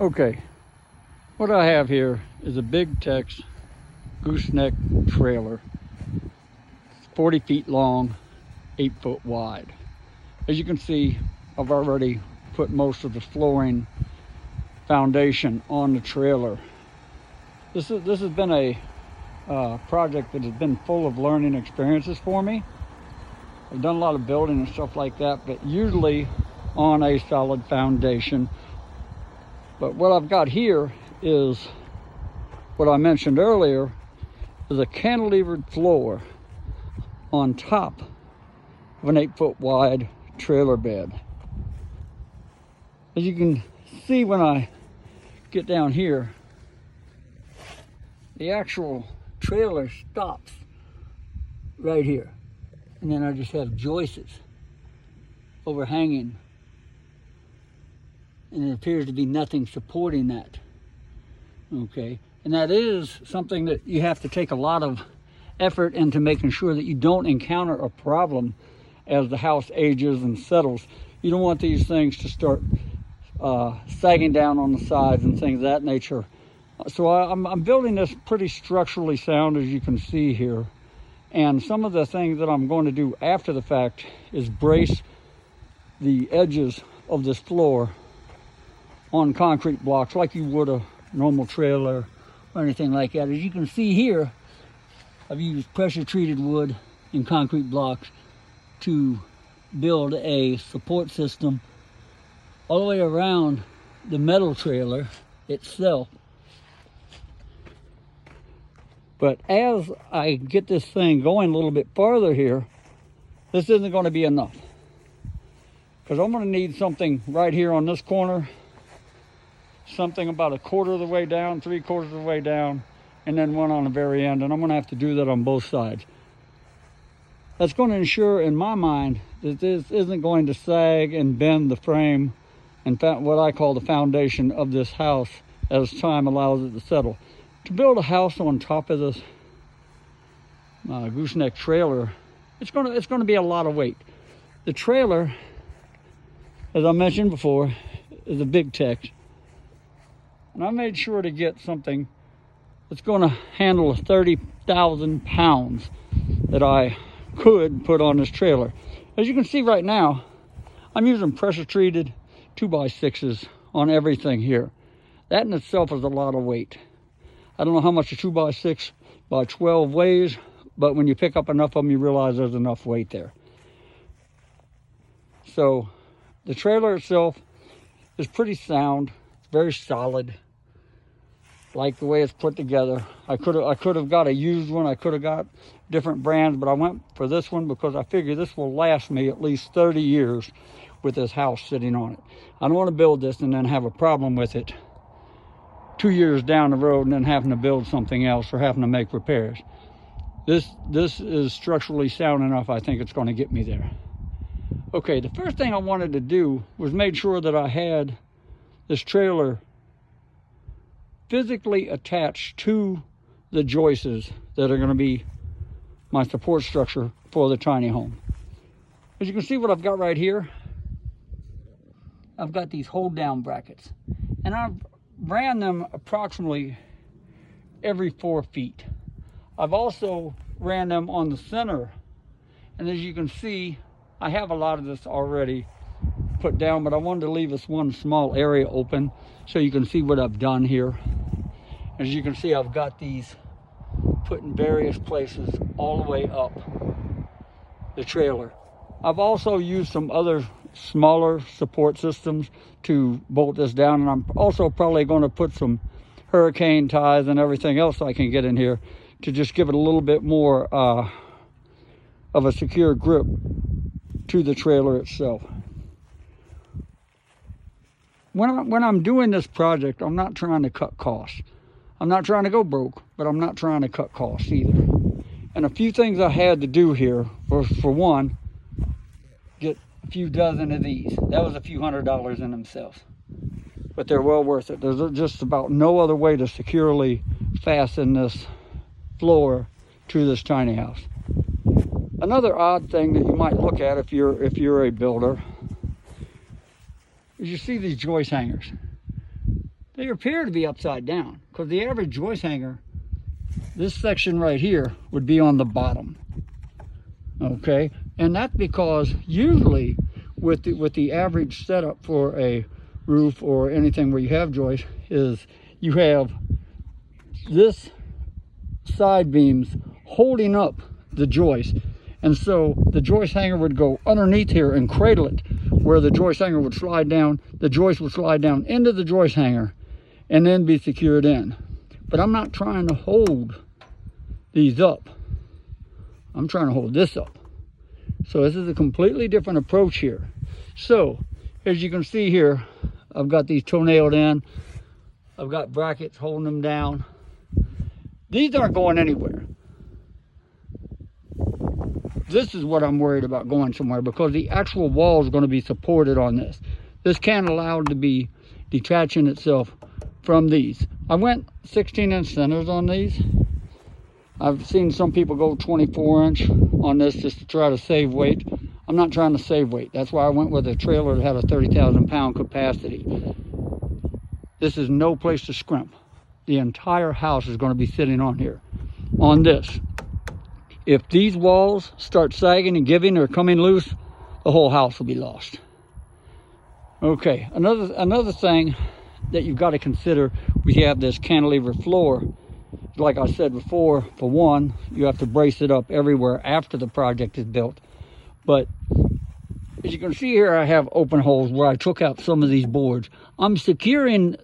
Okay, what I have here is a Big Tex gooseneck trailer. It's 40 feet long, 8 foot wide. As you can see, I've already put most of the flooring foundation on the trailer. This has been a project that has been full of learning experiences for me. I've done a lot of building and stuff like that, but usually on a solid foundation. But what I've got here is what I mentioned earlier, is a cantilevered floor on top of an 8 foot wide trailer bed. As you can see when I get down here, the actual trailer stops right here. And then I just have joists overhanging. And it appears to be nothing supporting that. Okay, and that is something that you have to take a lot of effort into making sure that you don't encounter a problem as the house ages and settles. You don't want these things to start sagging down on the sides and things of that nature. So I'm building this pretty structurally sound, as you can see here. And some of the things that I'm going to do after the fact is brace the edges of this floor on concrete blocks like you would a normal trailer or anything like that. As you can see here, I've used pressure treated wood and concrete blocks to build a support system all the way around the metal trailer itself. But as I get this thing going a little bit farther here, this isn't going to be enough, because I'm going to need something right here on this corner, something about 1/4 of the way down, 3/4 of the way down, and then one on the very end. And I'm going to have to do that on both sides. That's going to ensure, in my mind, that this isn't going to sag and bend the frame and what I call the foundation of this house as time allows it to settle. To build a house on top of this gooseneck trailer, it's going to be a lot of weight. The trailer, as I mentioned before, is a Big Tex. And I made sure to get something that's going to handle 30,000 pounds that I could put on this trailer. As you can see right now, I'm using pressure treated 2x6s on everything here. That in itself is a lot of weight. I don't know how much a 2x6x12 weighs, but when you pick up enough of them, you realize there's enough weight there. So the trailer itself is pretty sound, very solid. Like the way it's put together. I could have got a used one. I could have got different brands, but I went for this one because I figure this will last me at least 30 years with this house sitting on it. I don't want to build this and then have a problem with it 2 years down the road and then having to build something else or having to make repairs. This is structurally sound enough. I think it's going to get me there. Okay, the first thing I wanted to do was make sure that I had this trailer physically attached to the joists that are going to be my support structure for the tiny home. As you can see what I've got right here, I've got these hold down brackets, and I've ran them approximately every 4 feet. I've also ran them on the center, and as you can see, I have a lot of this already put down, but I wanted to leave this one small area open so you can see what I've done here. As you can see, I've got these put in various places all the way up the trailer. I've also used some other smaller support systems to bolt this down, and I'm also probably going to put some hurricane ties and everything else I can get in here to just give it a little bit more of a secure grip to the trailer itself. When I'm doing this project, I'm not trying to cut costs. I'm not trying to go broke, but I'm not trying to cut costs either. And a few things I had to do here was, for one, get a few dozen of these. That was a few $100s in themselves, but they're well worth it. There's just about no other way to securely fasten this floor to this tiny house. Another odd thing that you might look at if you're a builder is you see these joist hangers. they appear to be upside down, because the average joist hanger, this section right here, would be on the bottom. Okay, and that's because usually with the average setup for a roof or anything where you have joists is you have this side beams holding up the joist, and so the joist hanger would go underneath here and cradle it, where the joist hanger would slide down, the joist would slide down into the joist hanger and then be secured in. But I'm not trying to hold these up, I'm trying to hold this up. So this is a completely different approach here. So as you can see here, I've got these toe-nailed in, I've got brackets holding them down. These aren't going anywhere. This is what I'm worried about going somewhere, because the actual wall is going to be supported on this. This can't allow it to be detaching itself from these. I went 16-inch centers on these. I've seen some people go 24-inch on this just to try to save weight. I'm not trying to save weight. That's why I went with a trailer that had a 30,000-pound capacity. This is no place to scrimp. The entire house is going to be sitting on here, on this. If these walls start sagging and giving or coming loose, the whole house will be lost. Okay, another thing that you've got to consider, we have this cantilever floor. Like I said before, for one, you have to brace it up everywhere after the project is built. But as you can see here, I have open holes where I took out some of these boards. I'm securing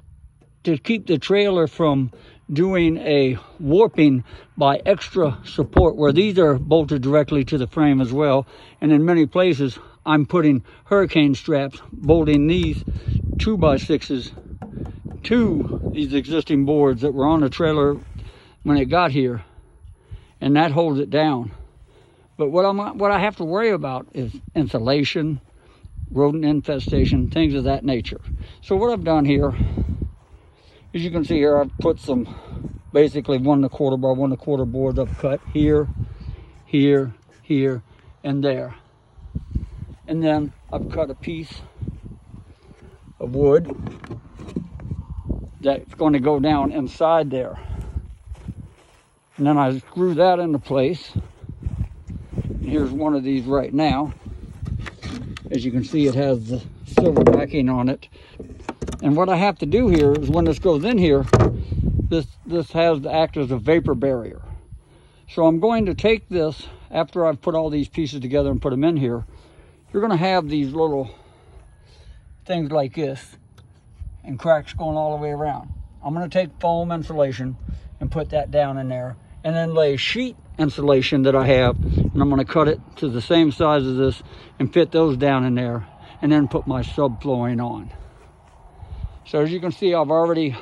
to keep the trailer from doing a warping by extra support, where these are bolted directly to the frame as well. And in many places, I'm putting hurricane straps, bolting these 2x6s to these existing boards that were on the trailer when it got here, and that holds it down. But what I have to worry about is insulation, rodent infestation, things of that nature. So what I've done here, as you can see here, I've put some basically 1 1/4 by 1 1/4 boards I've cut here, here, here, and there. And then I've cut a piece of wood that's going to go down inside there. And then I screw that into place. Here's one of these right now. As you can see, it has the silver backing on it. And what I have to do here is, when this goes in here, this has to act as a vapor barrier. So I'm going to take this, after I've put all these pieces together and put them in here, you're going to have these little things like this and cracks going all the way around. I'm going to take foam insulation and put that down in there, and then lay sheet insulation that I have, and I'm going to cut it to the same size as this and fit those down in there, and then put my subflooring on. So as you can see, I've already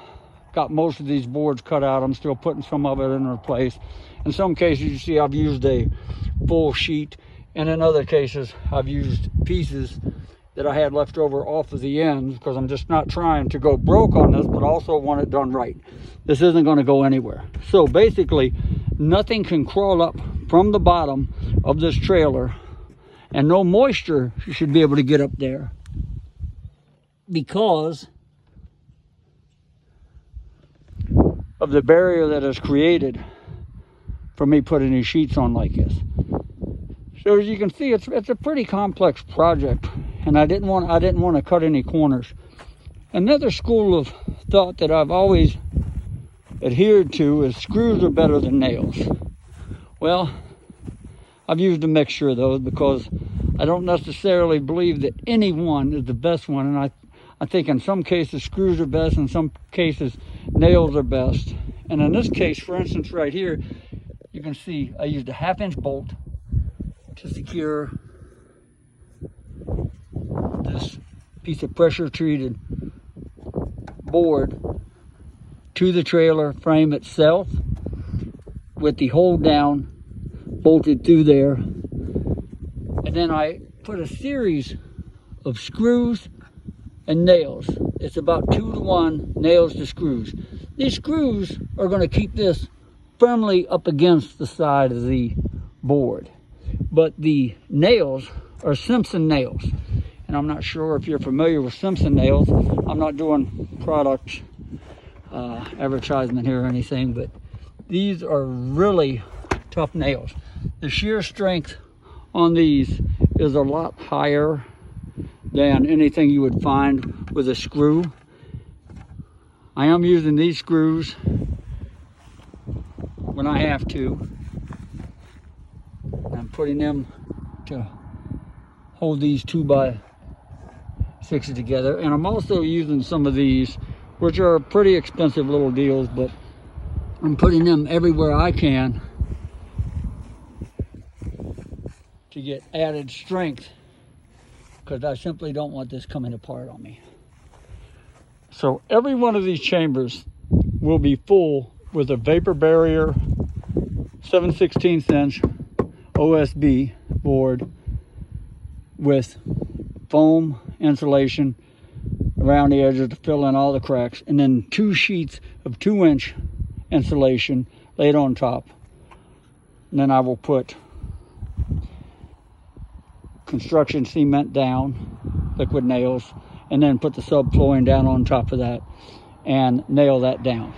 got most of these boards cut out. I'm still putting some of it in place. In some cases, you see I've used a full sheet, and in other cases I've used pieces that I had left over off of the ends, because I'm just not trying to go broke on this, but also want it done right. This isn't going to go anywhere. So basically, nothing can crawl up from the bottom of this trailer, and no moisture should be able to get up there, because of the barrier that is created from me putting these sheets on like this. So as you can see, it's a pretty complex project, and I didn't want to cut any corners. Another school of thought that I've always adhered to is screws are better than nails. Well, I've used a mixture of those, because I don't necessarily believe that any one is the best one, and I think in some cases screws are best, in some cases nails are best. And in this case, for instance, right here, you can see I used a 1/2-inch bolt to secure this piece of pressure treated board to the trailer frame itself, with the hold down bolted through there. And then I put a series of screws and nails. It's about 2 to 1 nails to screws. These screws are going to keep this firmly up against the side of the board, but the nails are Simpson nails, and I'm not sure if you're familiar with Simpson nails. I'm not doing products advertisement here or anything, but these are really tough nails. The shear strength on these is a lot higher than anything you would find with a screw. I am using these screws when I have to. I'm putting them to hold these 2x6s together, and I'm also using some of these, which are pretty expensive little deals, but I'm putting them everywhere I can to get added strength, because I simply don't want this coming apart on me. So every one of these chambers will be full with a vapor barrier 7/16 inch OSB board with foam insulation around the edges to fill in all the cracks, and then 2 sheets of 2-inch insulation laid on top. And then I will put construction cement down, liquid nails, and then put the subflooring down on top of that and nail that down.